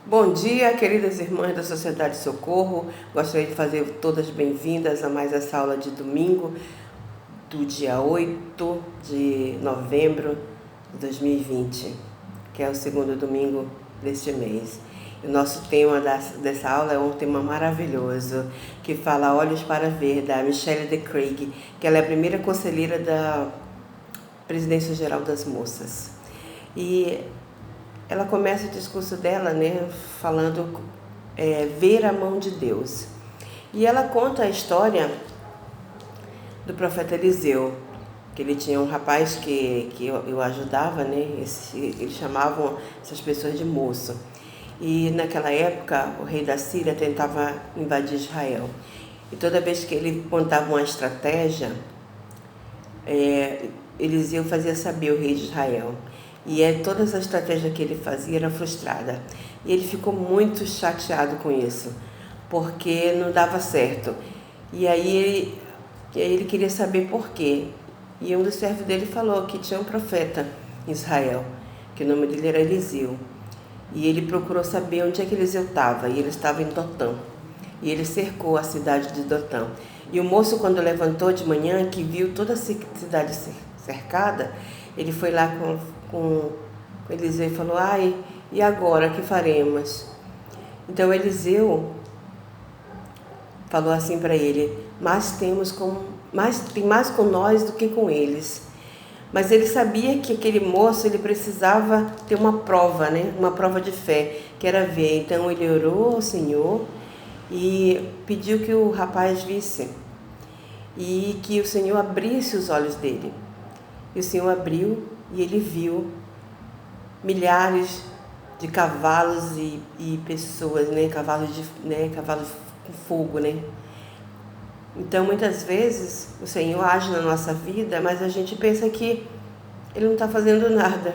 Bom dia, queridas irmãs da Sociedade Socorro. Gostaria de fazer todas bem-vindas a mais essa aula de domingo, do dia 8 de novembro de 2020, que é o segundo domingo deste mês. O nosso tema dessa aula é um tema maravilhoso, que fala Olhos para Ver, da Michelle de Craig, que ela é a primeira conselheira da Presidência Geral das Moças. E ela começa o discurso dela, falando ver a mão de Deus. E ela conta a história do profeta Eliseu, que ele tinha um rapaz que eu ajudava, eles chamavam essas pessoas de moço. E naquela época o rei da Síria tentava invadir Israel. E toda vez que ele montava uma estratégia, Eliseu fazia saber o rei de Israel. E toda essa estratégia que ele fazia era frustrada. E ele ficou muito chateado com isso, porque não dava certo. E aí ele queria saber por quê. E um dos servos dele falou que tinha um profeta em Israel, que o nome dele era Eliseu. E ele procurou saber onde é que Eliseu estava. E ele estava em Dotã. E ele cercou a cidade de Dotã. E o moço, quando levantou de manhã, que viu toda a cidade cercada, ele foi lá com Eliseu e falou: e agora, o que faremos? Então Eliseu falou assim para ele: tem mais com nós do que com eles. Mas ele sabia que aquele moço, ele precisava ter uma prova, uma prova de fé, que era ver. Então ele orou ao Senhor e pediu que o rapaz visse e que o Senhor abrisse os olhos dele. E o Senhor abriu e ele viu milhares de cavalos e pessoas, cavalos com fogo, Então, muitas vezes, o Senhor age na nossa vida, mas a gente pensa que Ele não está fazendo nada.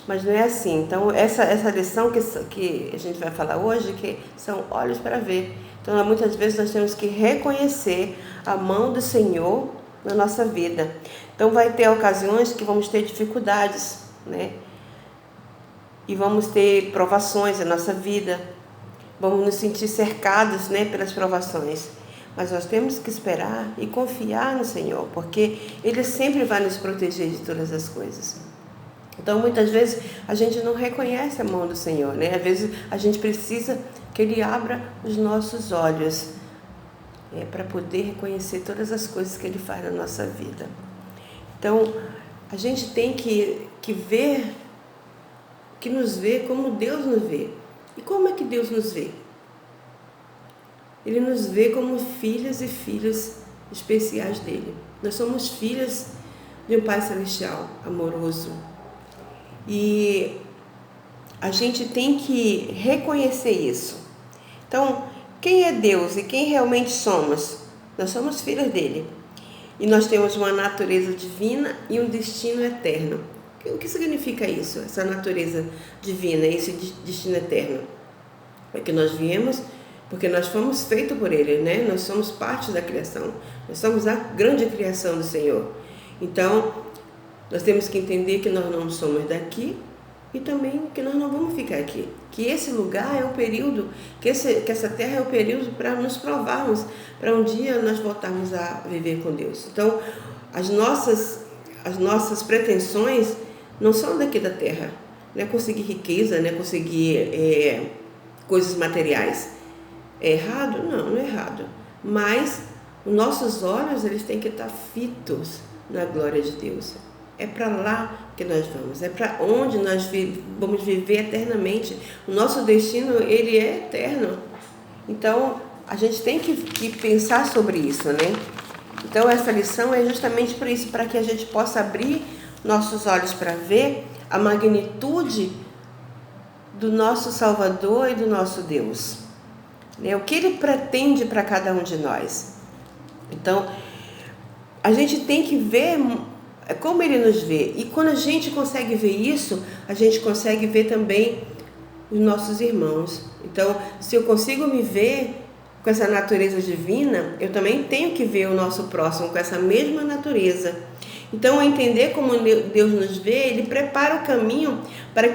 Mas não é assim. Então, essa lição que a gente vai falar hoje, que são olhos para ver. Então, muitas vezes nós temos que reconhecer a mão do Senhor na nossa vida. Então, vai ter ocasiões que vamos ter dificuldades, E vamos ter provações na nossa vida. Vamos nos sentir cercados, pelas provações. Mas nós temos que esperar e confiar no Senhor, porque Ele sempre vai nos proteger de todas as coisas. Então, muitas vezes, a gente não reconhece a mão do Senhor, Às vezes, a gente precisa que Ele abra os nossos olhos, para poder reconhecer todas as coisas que Ele faz na nossa vida. Então, a gente tem que ver, que nos vê como Deus nos vê. E como é que Deus nos vê? Ele nos vê como filhas e filhos especiais dele. Nós somos filhas de um Pai Celestial, amoroso. E a gente tem que reconhecer isso. Então, quem é Deus e quem realmente somos? Nós somos filhas dele. E nós temos uma natureza divina e um destino eterno. O que significa isso, essa natureza divina, esse destino eterno? É que nós viemos porque nós fomos feitos por Ele, Nós somos parte da criação. Nós somos a grande criação do Senhor. Então, nós temos que entender que nós não somos daqui e também que nós não vamos ficar aqui. Que esse lugar é um período, que essa terra é um período para nos provarmos, para um dia nós voltarmos a viver com Deus. Então, as nossas pretensões não são daqui da terra. Não é conseguir riqueza, não é conseguir coisas materiais. É errado? Não é errado. Mas os nossos olhos, eles têm que estar fitos na glória de Deus. É para lá que nós vamos, é para onde nós vamos viver eternamente. O nosso destino, ele é eterno. Então, a gente tem que pensar sobre isso, Então, essa lição é justamente por isso, para que a gente possa abrir nossos olhos para ver a magnitude do nosso Salvador e do nosso Deus. O que Ele pretende para cada um de nós. Então, a gente tem que ver como Ele nos vê. E quando a gente consegue ver isso, a gente consegue ver também os nossos irmãos. Então, se eu consigo me ver com essa natureza divina, eu também tenho que ver o nosso próximo com essa mesma natureza. Então, entender como Deus nos vê, Ele prepara o caminho para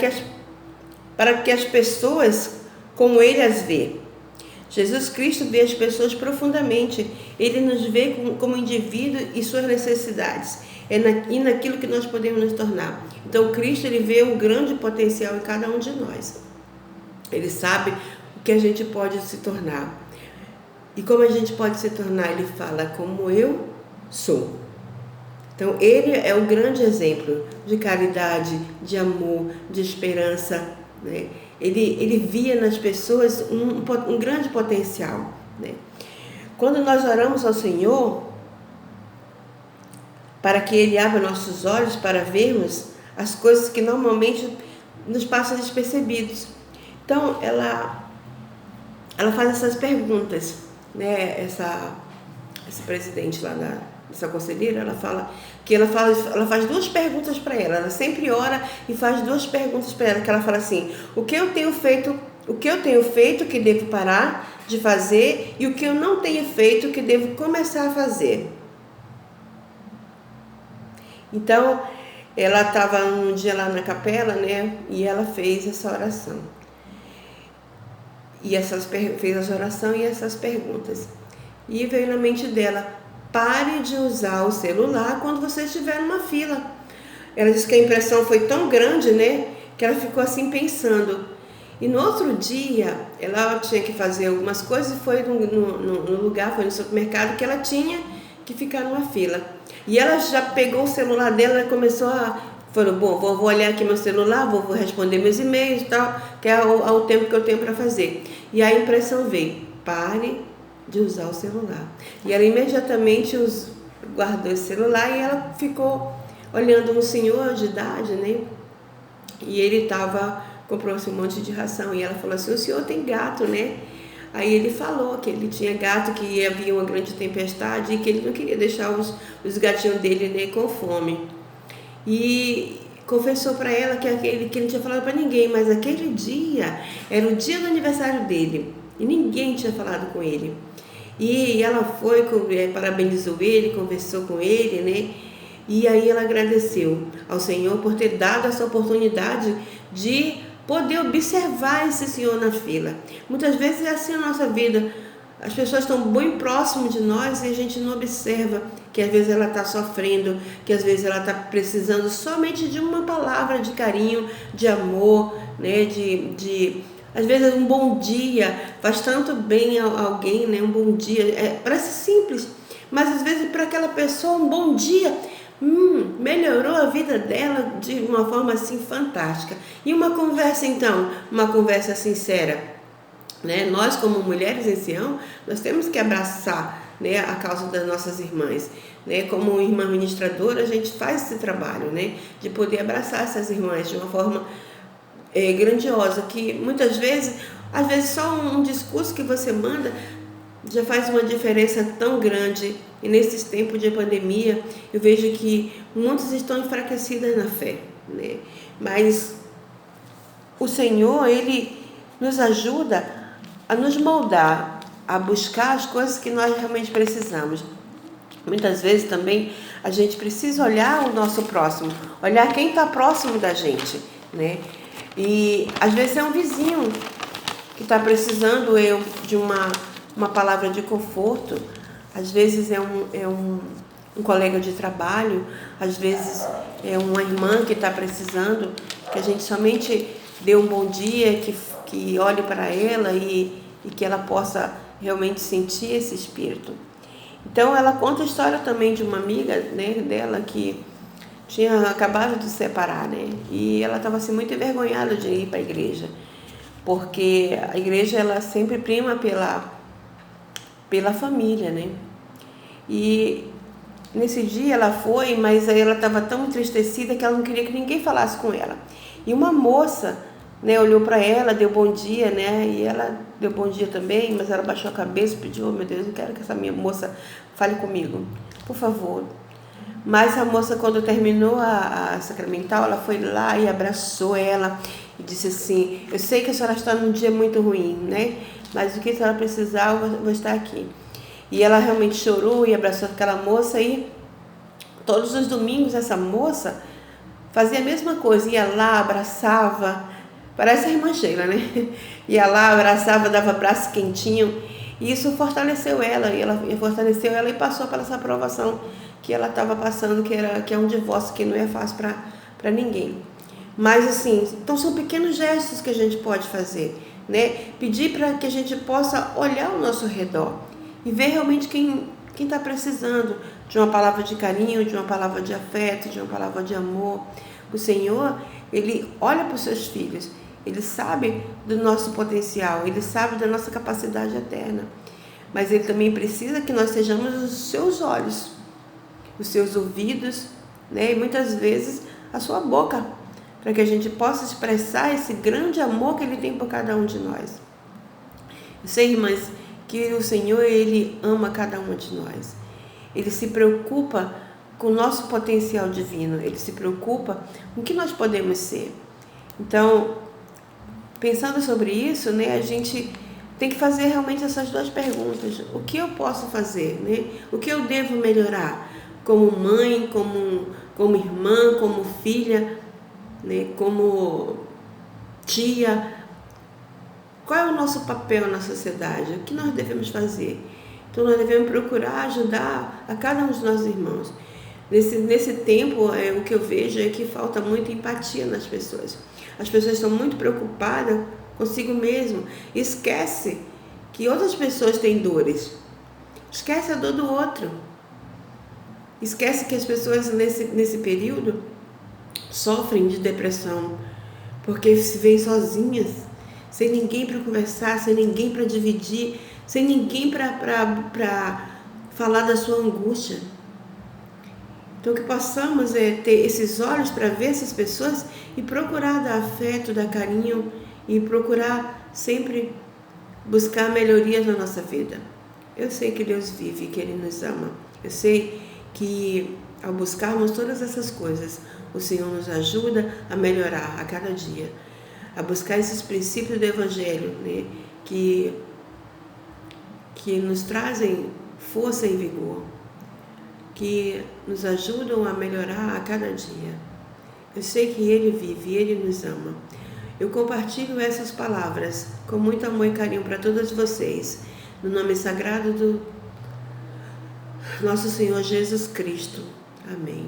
que as pessoas como ele as vê. Jesus Cristo vê as pessoas profundamente. Ele nos vê como indivíduo e suas necessidades. E naquilo que nós podemos nos tornar. Então, Cristo, ele vê um grande potencial em cada um de nós. Ele sabe o que a gente pode se tornar. E como a gente pode se tornar? Ele fala, como eu sou. Então, ele é um grande exemplo de caridade, de amor, de esperança, né? Ele via nas pessoas um grande potencial, né? Quando nós oramos ao Senhor, para que Ele abra nossos olhos para vermos as coisas que normalmente nos passam despercebidos. Então, ela faz essas perguntas, né? Essa presidente lá essa conselheira, ela faz duas perguntas para ela. Ela sempre ora e faz duas perguntas para ela, que ela fala assim: o que eu tenho feito que devo parar de fazer, e o que eu não tenho feito que devo começar a fazer. Então, ela estava um dia lá na capela, né? E ela fez essa oração. Fez essa oração e essas perguntas. E veio na mente dela: pare de usar o celular quando você estiver numa fila. Ela disse que a impressão foi tão grande, né, que ela ficou assim pensando. E no outro dia, ela tinha que fazer algumas coisas e foi no lugar, foi no supermercado, que ela tinha que ficar numa fila. E ela já pegou o celular dela e começou falou, bom, vou olhar aqui meu celular, vou responder meus e-mails e tal, que é o tempo que eu tenho para fazer. E a impressão veio: pare de usar o celular. E ela imediatamente guardou esse celular e ela ficou olhando um senhor de idade, né? E ele comprou-se um monte de ração. E ela falou assim: o senhor tem gato, né? Aí ele falou que ele tinha gato, que havia uma grande tempestade e que ele não queria deixar os gatinhos dele, né, com fome. E confessou para ela que ele não tinha falado para ninguém, mas aquele dia era o dia do aniversário dele e ninguém tinha falado com ele. E ela foi, parabenizou ele, conversou com ele, né? E aí ela agradeceu ao Senhor por ter dado essa oportunidade de poder observar esse senhor na fila. Muitas vezes é assim a nossa vida. As pessoas estão bem próximo de nós e a gente não observa que às vezes ela está sofrendo, que às vezes ela está precisando somente de uma palavra de carinho, de amor, né? Às vezes um bom dia faz tanto bem a alguém, né? Um bom dia, parece simples, mas às vezes para aquela pessoa um bom dia melhorou a vida dela de uma forma assim fantástica. E uma conversa então, uma conversa sincera, né? Nós como mulheres em Sião, nós temos que abraçar, né, a causa das nossas irmãs, né? Como irmã ministradora, a gente faz esse trabalho, né, de poder abraçar essas irmãs de uma forma grandiosa, que muitas vezes, às vezes só um discurso que você manda já faz uma diferença tão grande. E nesses tempos de pandemia, eu vejo que muitos estão enfraquecidas na fé, né? Mas o Senhor, Ele nos ajuda a nos moldar, a buscar as coisas que nós realmente precisamos. Muitas vezes também a gente precisa olhar o nosso próximo, olhar quem está próximo da gente, né? E às vezes é um vizinho que está precisando de uma palavra de conforto, às vezes é um colega de trabalho, às vezes é uma irmã que está precisando que a gente somente dê um bom dia, que olhe para ela e que ela possa realmente sentir esse espírito. Então ela conta a história também de uma amiga, né, dela que tinha acabado de se separar, né? E ela estava assim, muito envergonhada de ir para a igreja, porque a igreja ela sempre prima pela família, né? E nesse dia ela foi, mas aí ela estava tão entristecida que ela não queria que ninguém falasse com ela. E uma moça, né, olhou para ela, deu bom dia, né? E ela deu bom dia também, mas ela baixou a cabeça e pediu: oh, meu Deus, eu quero que essa minha moça fale comigo, por favor. Mas a moça, quando terminou a sacramental, ela foi lá e abraçou ela e disse assim: eu sei que a senhora está num dia muito ruim, né? Mas o que a senhora precisar, eu vou estar aqui. E ela realmente chorou e abraçou aquela moça, e todos os domingos essa moça fazia a mesma coisa, ia lá, abraçava, Parece a irmã Sheila, né? Ia lá, abraçava, dava braço quentinho. E isso fortaleceu ela. E ela fortaleceu ela e passou pela essa aprovação que ela estava passando, que é um divórcio que não é fácil para ninguém. Mas assim, então são pequenos gestos que a gente pode fazer, né? Pedir para que a gente possa olhar ao nosso redor e ver realmente quem está precisando de uma palavra de carinho, de uma palavra de afeto, de uma palavra de amor. O Senhor, Ele olha para os seus filhos, Ele sabe do nosso potencial, Ele sabe da nossa capacidade eterna. Mas Ele também precisa que nós sejamos os seus olhos, os seus ouvidos, né? E muitas vezes a sua boca, para que a gente possa expressar esse grande amor que Ele tem por cada um de nós. Eu sei, irmãs, que o Senhor, Ele ama cada uma de nós. Ele se preocupa com o nosso potencial divino. Ele se preocupa com o que nós podemos ser. Então, pensando sobre isso, né, a gente tem que fazer realmente essas duas perguntas. O que eu posso fazer? Né? O que eu devo melhorar? Como mãe, como irmã, como filha, né, como tia. Qual é o nosso papel na sociedade? O que nós devemos fazer? Então, nós devemos procurar ajudar a cada um dos nossos irmãos. Nesse tempo, o que eu vejo é que falta muita empatia nas pessoas. As pessoas estão muito preocupadas consigo mesmo. Esquece que outras pessoas têm dores. Esquece a dor do outro. Esquece que as pessoas nesse período sofrem de depressão, porque se veem sozinhas, sem ninguém para conversar, sem ninguém para dividir, sem ninguém para falar da sua angústia. Então, que possamos ter esses olhos para ver essas pessoas e procurar dar afeto, dar carinho e procurar sempre buscar melhorias na nossa vida. Eu sei que Deus vive, que Ele nos ama. Eu sei que ao buscarmos todas essas coisas, o Senhor nos ajuda a melhorar a cada dia, a buscar esses princípios do Evangelho, né, que nos trazem força e vigor, que nos ajudam a melhorar a cada dia. Eu sei que Ele vive, Ele nos ama. Eu compartilho essas palavras com muito amor e carinho para todas vocês, no nome sagrado do nosso Senhor Jesus Cristo. Amém.